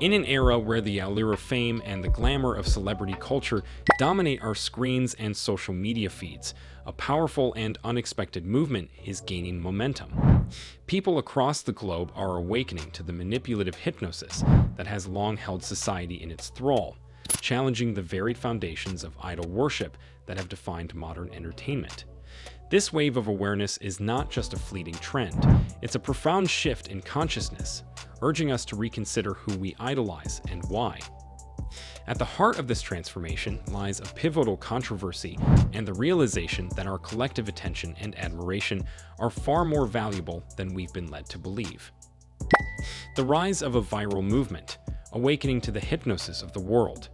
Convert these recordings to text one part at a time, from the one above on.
In an era where the allure of fame and the glamour of celebrity culture dominate our screens and social media feeds, a powerful and unexpected movement is gaining momentum. People across the globe are awakening to the manipulative hypnosis that has long held society in its thrall, challenging the varied foundations of idol worship that have defined modern entertainment. This wave of awareness is not just a fleeting trend, it's a profound shift in consciousness, urging us to reconsider who we idolize and why. At the heart of this transformation lies a pivotal controversy and the realization that our collective attention and admiration are far more valuable than we've been led to believe. The rise of a viral movement, awakening to the hypnosis of the world.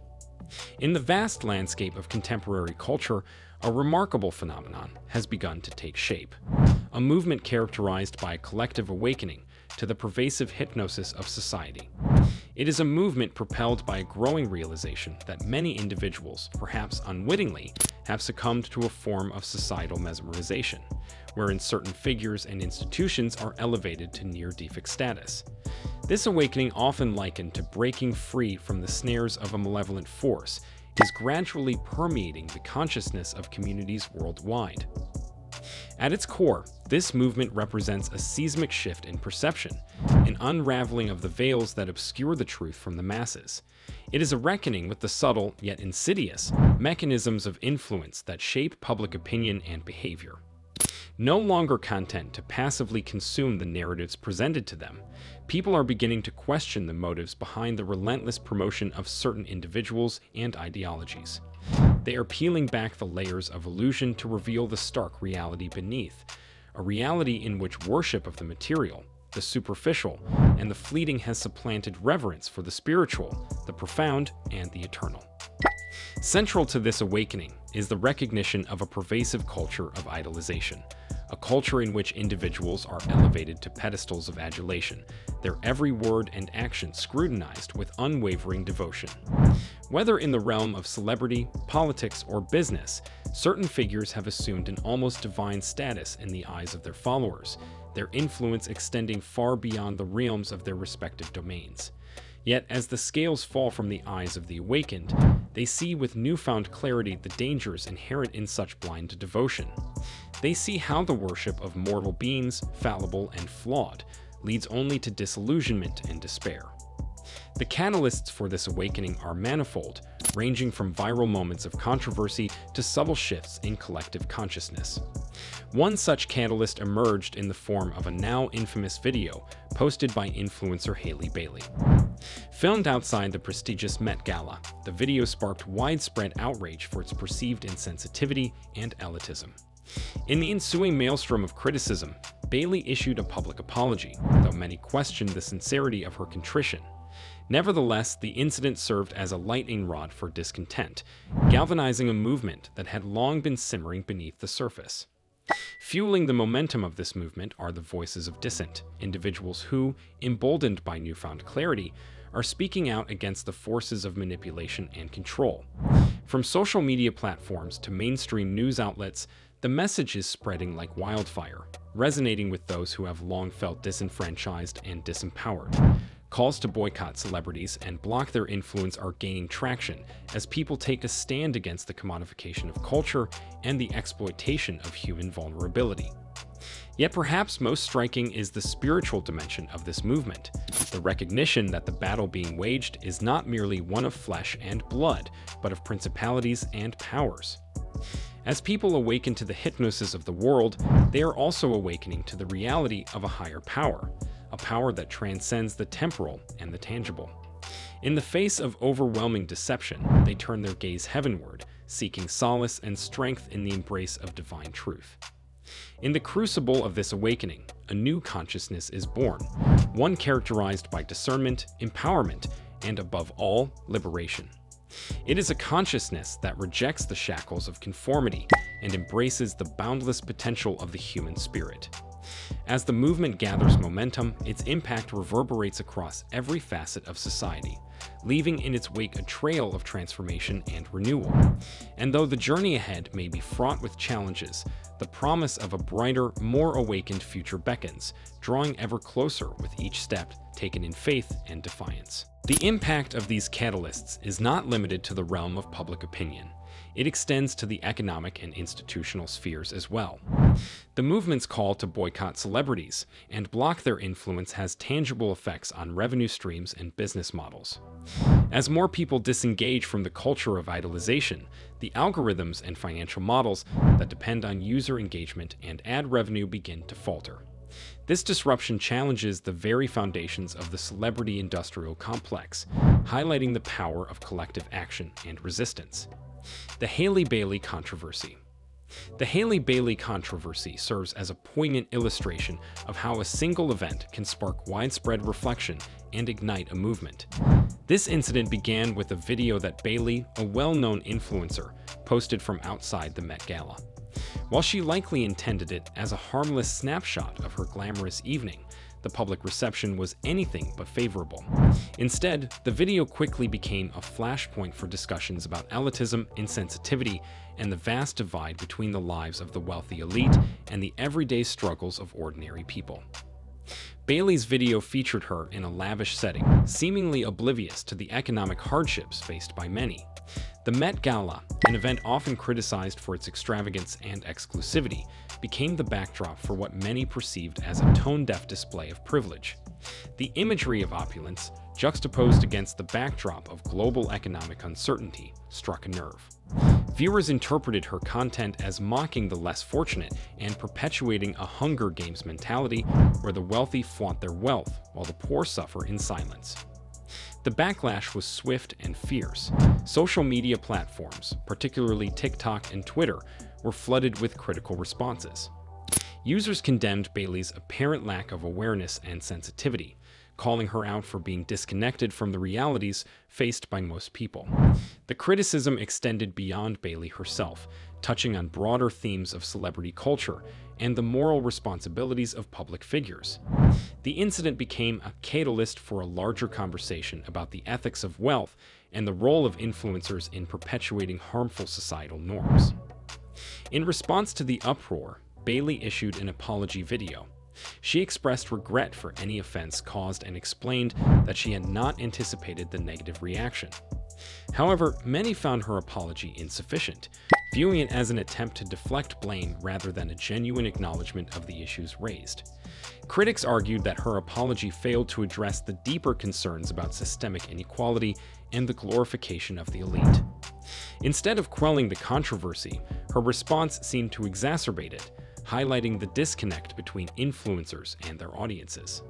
In the vast landscape of contemporary culture, a remarkable phenomenon has begun to take shape. A movement characterized by a collective awakening to the pervasive hypnosis of society. It is a movement propelled by a growing realization that many individuals, perhaps unwittingly, have succumbed to a form of societal mesmerization, wherein certain figures and institutions are elevated to near-deific status. This awakening, often likened to breaking free from the snares of a malevolent force, is gradually permeating the consciousness of communities worldwide. At its core, this movement represents a seismic shift in perception, an unraveling of the veils that obscure the truth from the masses. It is a reckoning with the subtle, yet insidious, mechanisms of influence that shape public opinion and behavior. No longer content to passively consume the narratives presented to them, people are beginning to question the motives behind the relentless promotion of certain individuals and ideologies. They are peeling back the layers of illusion to reveal the stark reality beneath, a reality in which worship of the material, the superficial, and the fleeting has supplanted reverence for the spiritual, the profound, and the eternal. Central to this awakening is the recognition of a pervasive culture of idolization, a culture in which individuals are elevated to pedestals of adulation, their every word and action scrutinized with unwavering devotion. Whether in the realm of celebrity, politics, or business, certain figures have assumed an almost divine status in the eyes of their followers, their influence extending far beyond the realms of their respective domains. Yet, as the scales fall from the eyes of the awakened, they see with newfound clarity the dangers inherent in such blind devotion. They see how the worship of mortal beings, fallible and flawed, leads only to disillusionment and despair. The catalysts for this awakening are manifold, ranging from viral moments of controversy to subtle shifts in collective consciousness. One such catalyst emerged in the form of a now infamous video posted by influencer Hailey Bailey. Filmed outside the prestigious Met Gala, the video sparked widespread outrage for its perceived insensitivity and elitism. In the ensuing maelstrom of criticism, Bailey issued a public apology, though many questioned the sincerity of her contrition. Nevertheless, the incident served as a lightning rod for discontent, galvanizing a movement that had long been simmering beneath the surface. Fueling the momentum of this movement are the voices of dissent, individuals who, emboldened by newfound clarity, are speaking out against the forces of manipulation and control. From social media platforms to mainstream news outlets, the message is spreading like wildfire, resonating with those who have long felt disenfranchised and disempowered. Calls to boycott celebrities and block their influence are gaining traction as people take a stand against the commodification of culture and the exploitation of human vulnerability. Yet perhaps most striking is the spiritual dimension of this movement, the recognition that the battle being waged is not merely one of flesh and blood, but of principalities and powers. As people awaken to the hypnosis of the world, they are also awakening to the reality of a higher power, a power that transcends the temporal and the tangible. In the face of overwhelming deception, they turn their gaze heavenward, seeking solace and strength in the embrace of divine truth. In the crucible of this awakening, a new consciousness is born, one characterized by discernment, empowerment, and above all, liberation. It is a consciousness that rejects the shackles of conformity and embraces the boundless potential of the human spirit. As the movement gathers momentum, its impact reverberates across every facet of society, leaving in its wake a trail of transformation and renewal. And though the journey ahead may be fraught with challenges, the promise of a brighter, more awakened future beckons, drawing ever closer with each step taken in faith and defiance. The impact of these catalysts is not limited to the realm of public opinion. It extends to the economic and institutional spheres as well. The movement's call to boycott celebrities and block their influence has tangible effects on revenue streams and business models. As more people disengage from the culture of idolization, the algorithms and financial models that depend on user engagement and ad revenue begin to falter. This disruption challenges the very foundations of the celebrity industrial complex, highlighting the power of collective action and resistance. The Hailey Bailey controversy. The Hailey Bailey controversy serves as a poignant illustration of how a single event can spark widespread reflection and ignite a movement. This incident began with a video that Bailey, a well-known influencer, posted from outside the Met Gala. While she likely intended it as a harmless snapshot of her glamorous evening, the public reception was anything but favorable. Instead, the video quickly became a flashpoint for discussions about elitism, insensitivity, and the vast divide between the lives of the wealthy elite and the everyday struggles of ordinary people. Bailey's video featured her in a lavish setting, seemingly oblivious to the economic hardships faced by many. The Met Gala, an event often criticized for its extravagance and exclusivity, became the backdrop for what many perceived as a tone-deaf display of privilege. The imagery of opulence, juxtaposed against the backdrop of global economic uncertainty, struck a nerve. Viewers interpreted her content as mocking the less fortunate and perpetuating a Hunger Games mentality where the wealthy flaunt their wealth while the poor suffer in silence. The backlash was swift and fierce. Social media platforms, particularly TikTok and Twitter, were flooded with critical responses. Users condemned Bailey's apparent lack of awareness and sensitivity, calling her out for being disconnected from the realities faced by most people. The criticism extended beyond Bailey herself, touching on broader themes of celebrity culture and the moral responsibilities of public figures. The incident became a catalyst for a larger conversation about the ethics of wealth and the role of influencers in perpetuating harmful societal norms. In response to the uproar, Bailey issued an apology video. She expressed regret for any offense caused and explained that she had not anticipated the negative reaction. However, many found her apology insufficient, viewing it as an attempt to deflect blame rather than a genuine acknowledgement of the issues raised. Critics argued that her apology failed to address the deeper concerns about systemic inequality and the glorification of the elite. Instead of quelling the controversy, her response seemed to exacerbate it, highlighting the disconnect between influencers and their audiences.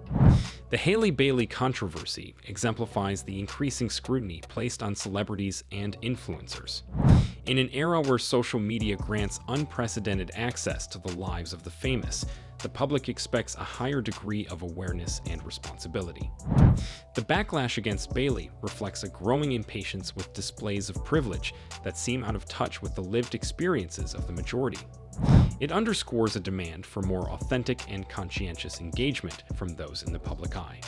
The Hailey Bailey controversy exemplifies the increasing scrutiny placed on celebrities and influencers. In an era where social media grants unprecedented access to the lives of the famous, the public expects a higher degree of awareness and responsibility. The backlash against Bailey reflects a growing impatience with displays of privilege that seem out of touch with the lived experiences of the majority. It underscores a demand for more authentic and conscientious engagement from those in the public eye.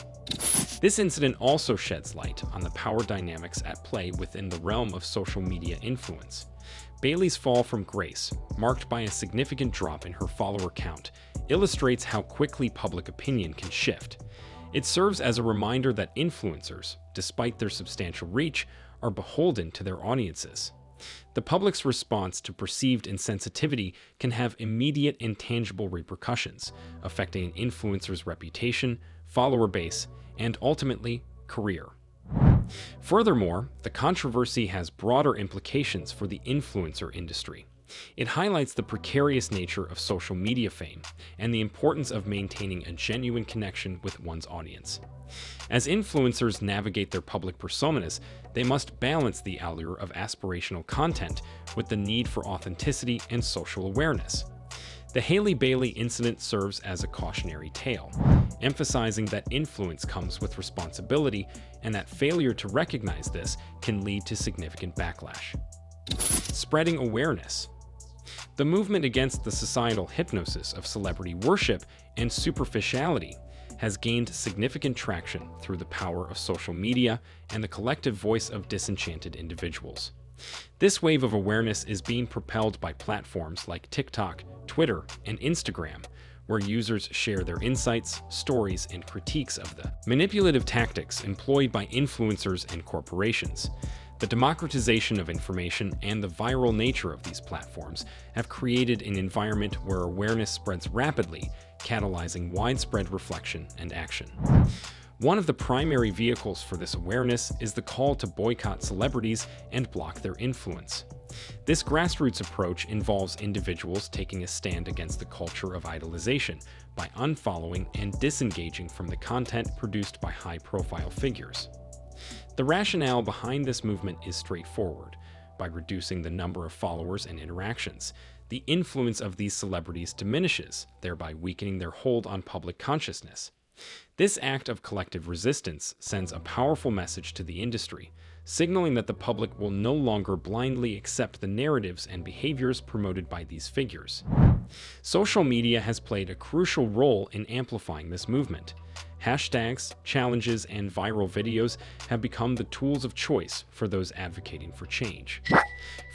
This incident also sheds light on the power dynamics at play within the realm of social media influence. Bailey's fall from grace, marked by a significant drop in her follower count, illustrates how quickly public opinion can shift. It serves as a reminder that influencers, despite their substantial reach, are beholden to their audiences. The public's response to perceived insensitivity can have immediate and tangible repercussions, affecting an influencer's reputation, follower base, and ultimately, career. Furthermore, the controversy has broader implications for the influencer industry. It highlights the precarious nature of social media fame and the importance of maintaining a genuine connection with one's audience. As influencers navigate their public personas, they must balance the allure of aspirational content with the need for authenticity and social awareness. The Hailey Bailey incident serves as a cautionary tale, emphasizing that influence comes with responsibility and that failure to recognize this can lead to significant backlash. Spreading awareness. The movement against the societal hypnosis of celebrity worship and superficiality has gained significant traction through the power of social media and the collective voice of disenchanted individuals. This wave of awareness is being propelled by platforms like TikTok, Twitter, and Instagram, where users share their insights, stories, and critiques of the manipulative tactics employed by influencers and corporations. The democratization of information and the viral nature of these platforms have created an environment where awareness spreads rapidly, catalyzing widespread reflection and action. One of the primary vehicles for this awareness is the call to boycott celebrities and block their influence. This grassroots approach involves individuals taking a stand against the culture of idolization by unfollowing and disengaging from the content produced by high-profile figures. The rationale behind this movement is straightforward. By reducing the number of followers and interactions, the influence of these celebrities diminishes, thereby weakening their hold on public consciousness. This act of collective resistance sends a powerful message to the industry, signaling that the public will no longer blindly accept the narratives and behaviors promoted by these figures. Social media has played a crucial role in amplifying this movement. Hashtags, challenges, and viral videos have become the tools of choice for those advocating for change.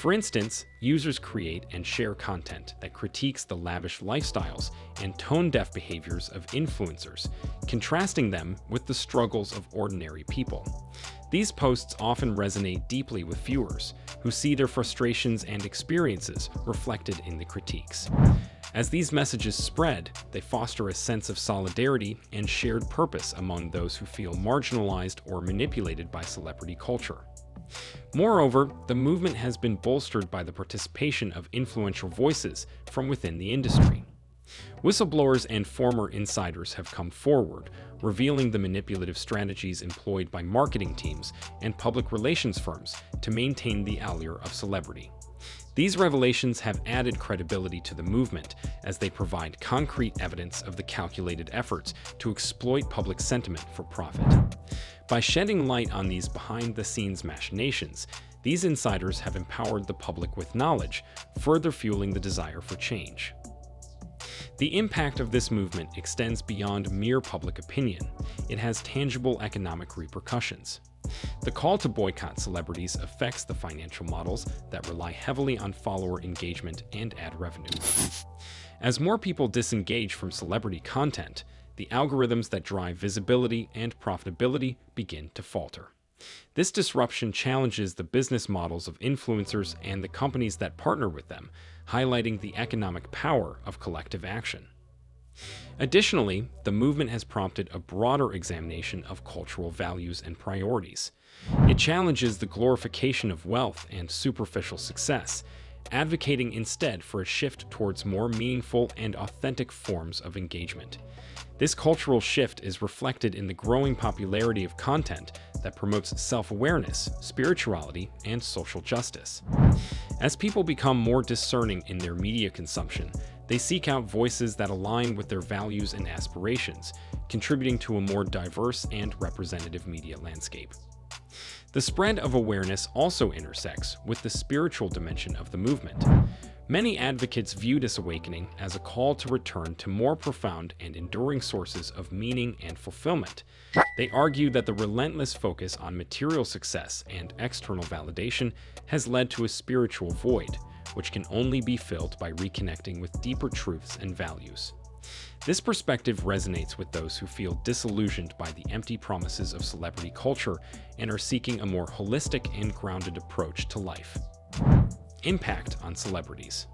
For instance, users create and share content that critiques the lavish lifestyles and tone-deaf behaviors of influencers, contrasting them with the struggles of ordinary people. These posts often resonate deeply with viewers, who see their frustrations and experiences reflected in the critiques. As these messages spread, they foster a sense of solidarity and shared purpose among those who feel marginalized or manipulated by celebrity culture. Moreover, the movement has been bolstered by the participation of influential voices from within the industry. Whistleblowers and former insiders have come forward, revealing the manipulative strategies employed by marketing teams and public relations firms to maintain the allure of celebrity. These revelations have added credibility to the movement as they provide concrete evidence of the calculated efforts to exploit public sentiment for profit. By shedding light on these behind-the-scenes machinations, these insiders have empowered the public with knowledge, further fueling the desire for change. The impact of this movement extends beyond mere public opinion. It has tangible economic repercussions. The call to boycott celebrities affects the financial models that rely heavily on follower engagement and ad revenue. As more people disengage from celebrity content, the algorithms that drive visibility and profitability begin to falter. This disruption challenges the business models of influencers and the companies that partner with them, highlighting the economic power of collective action. Additionally, the movement has prompted a broader examination of cultural values and priorities. It challenges the glorification of wealth and superficial success, advocating instead for a shift towards more meaningful and authentic forms of engagement. This cultural shift is reflected in the growing popularity of content that promotes self-awareness, spirituality, and social justice. As people become more discerning in their media consumption, they seek out voices that align with their values and aspirations, contributing to a more diverse and representative media landscape. The spread of awareness also intersects with the spiritual dimension of the movement. Many advocates view this awakening as a call to return to more profound and enduring sources of meaning and fulfillment. They argue that the relentless focus on material success and external validation has led to a spiritual void, which can only be filled by reconnecting with deeper truths and values. This perspective resonates with those who feel disillusioned by the empty promises of celebrity culture and are seeking a more holistic and grounded approach to life. Impact on celebrities.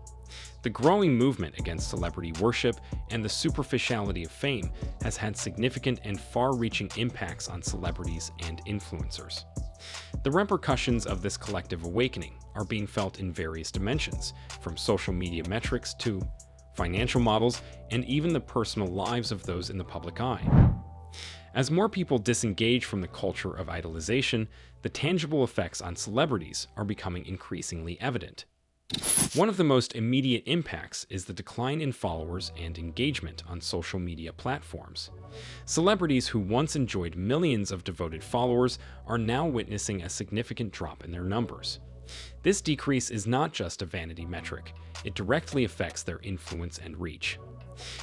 The growing movement against celebrity worship and the superficiality of fame has had significant and far-reaching impacts on celebrities and influencers. The repercussions of this collective awakening are being felt in various dimensions, from social media metrics to financial models, and even the personal lives of those in the public eye. As more people disengage from the culture of idolization, the tangible effects on celebrities are becoming increasingly evident. One of the most immediate impacts is the decline in followers and engagement on social media platforms. Celebrities who once enjoyed millions of devoted followers are now witnessing a significant drop in their numbers. This decrease is not just a vanity metric, it directly affects their influence and reach.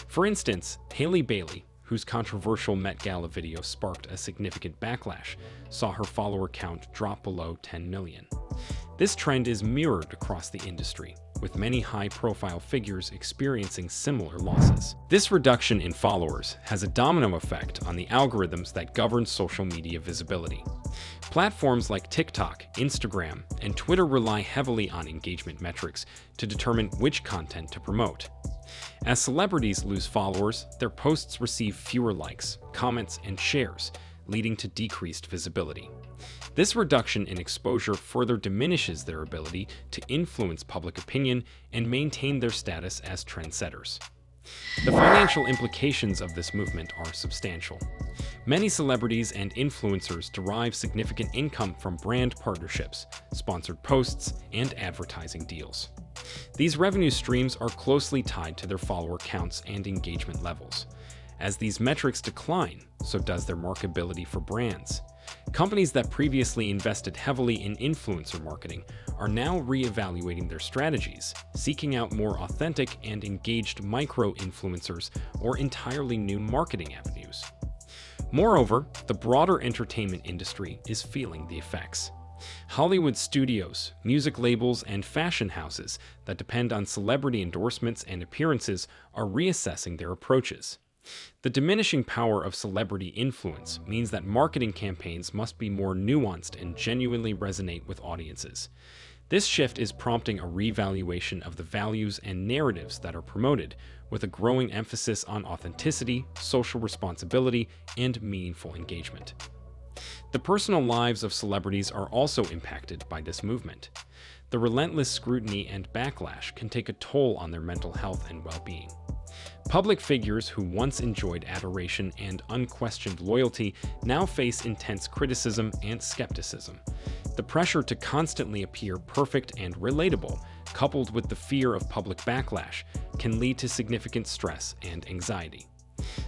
For instance, Hailey Bailey, whose controversial Met Gala video sparked a significant backlash, saw her follower count drop below 10 million. This trend is mirrored across the industry, with many high-profile figures experiencing similar losses. This reduction in followers has a domino effect on the algorithms that govern social media visibility. Platforms like TikTok, Instagram, and Twitter rely heavily on engagement metrics to determine which content to promote. As celebrities lose followers, their posts receive fewer likes, comments, and shares, leading to decreased visibility. This reduction in exposure further diminishes their ability to influence public opinion and maintain their status as trendsetters. The financial implications of this movement are substantial. Many celebrities and influencers derive significant income from brand partnerships, sponsored posts, and advertising deals. These revenue streams are closely tied to their follower counts and engagement levels. As these metrics decline, so does their marketability for brands. Companies that previously invested heavily in influencer marketing are now re-evaluating their strategies, seeking out more authentic and engaged micro-influencers or entirely new marketing avenues. Moreover, the broader entertainment industry is feeling the effects. Hollywood studios, music labels, and fashion houses that depend on celebrity endorsements and appearances are reassessing their approaches. The diminishing power of celebrity influence means that marketing campaigns must be more nuanced and genuinely resonate with audiences. This shift is prompting a revaluation of the values and narratives that are promoted, with a growing emphasis on authenticity, social responsibility, and meaningful engagement. The personal lives of celebrities are also impacted by this movement. The relentless scrutiny and backlash can take a toll on their mental health and well-being. Public figures who once enjoyed adoration and unquestioned loyalty now face intense criticism and skepticism. The pressure to constantly appear perfect and relatable, coupled with the fear of public backlash, can lead to significant stress and anxiety.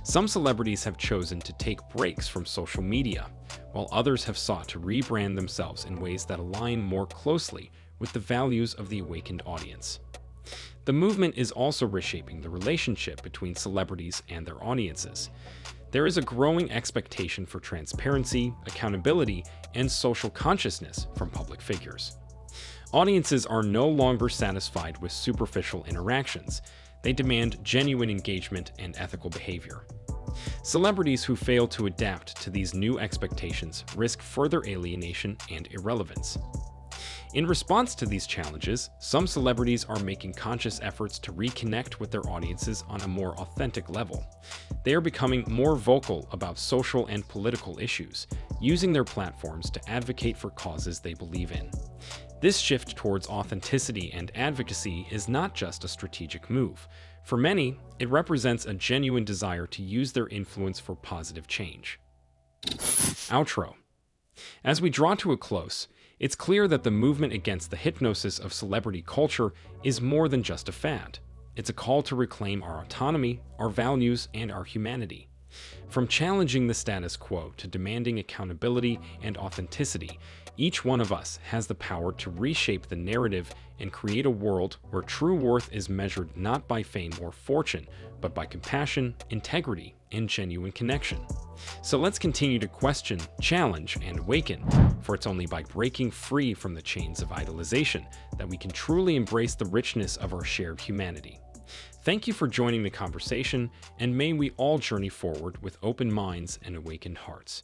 Some celebrities have chosen to take breaks from social media, while others have sought to rebrand themselves in ways that align more closely with the values of the awakened audience. The movement is also reshaping the relationship between celebrities and their audiences. There is a growing expectation for transparency, accountability, and social consciousness from public figures. Audiences are no longer satisfied with superficial interactions. They demand genuine engagement and ethical behavior. Celebrities who fail to adapt to these new expectations risk further alienation and irrelevance. In response to these challenges, some celebrities are making conscious efforts to reconnect with their audiences on a more authentic level. They are becoming more vocal about social and political issues, using their platforms to advocate for causes they believe in. This shift towards authenticity and advocacy is not just a strategic move. For many, it represents a genuine desire to use their influence for positive change. Outro. As we draw to a close, it's clear that the movement against the hypnosis of celebrity culture is more than just a fad. It's a call to reclaim our autonomy, our values, and our humanity. From challenging the status quo to demanding accountability and authenticity, each one of us has the power to reshape the narrative and create a world where true worth is measured not by fame or fortune, but by compassion, integrity, and genuine connection. So let's continue to question, challenge, and awaken, for it's only by breaking free from the chains of idolization that we can truly embrace the richness of our shared humanity. Thank you for joining the conversation, and may we all journey forward with open minds and awakened hearts.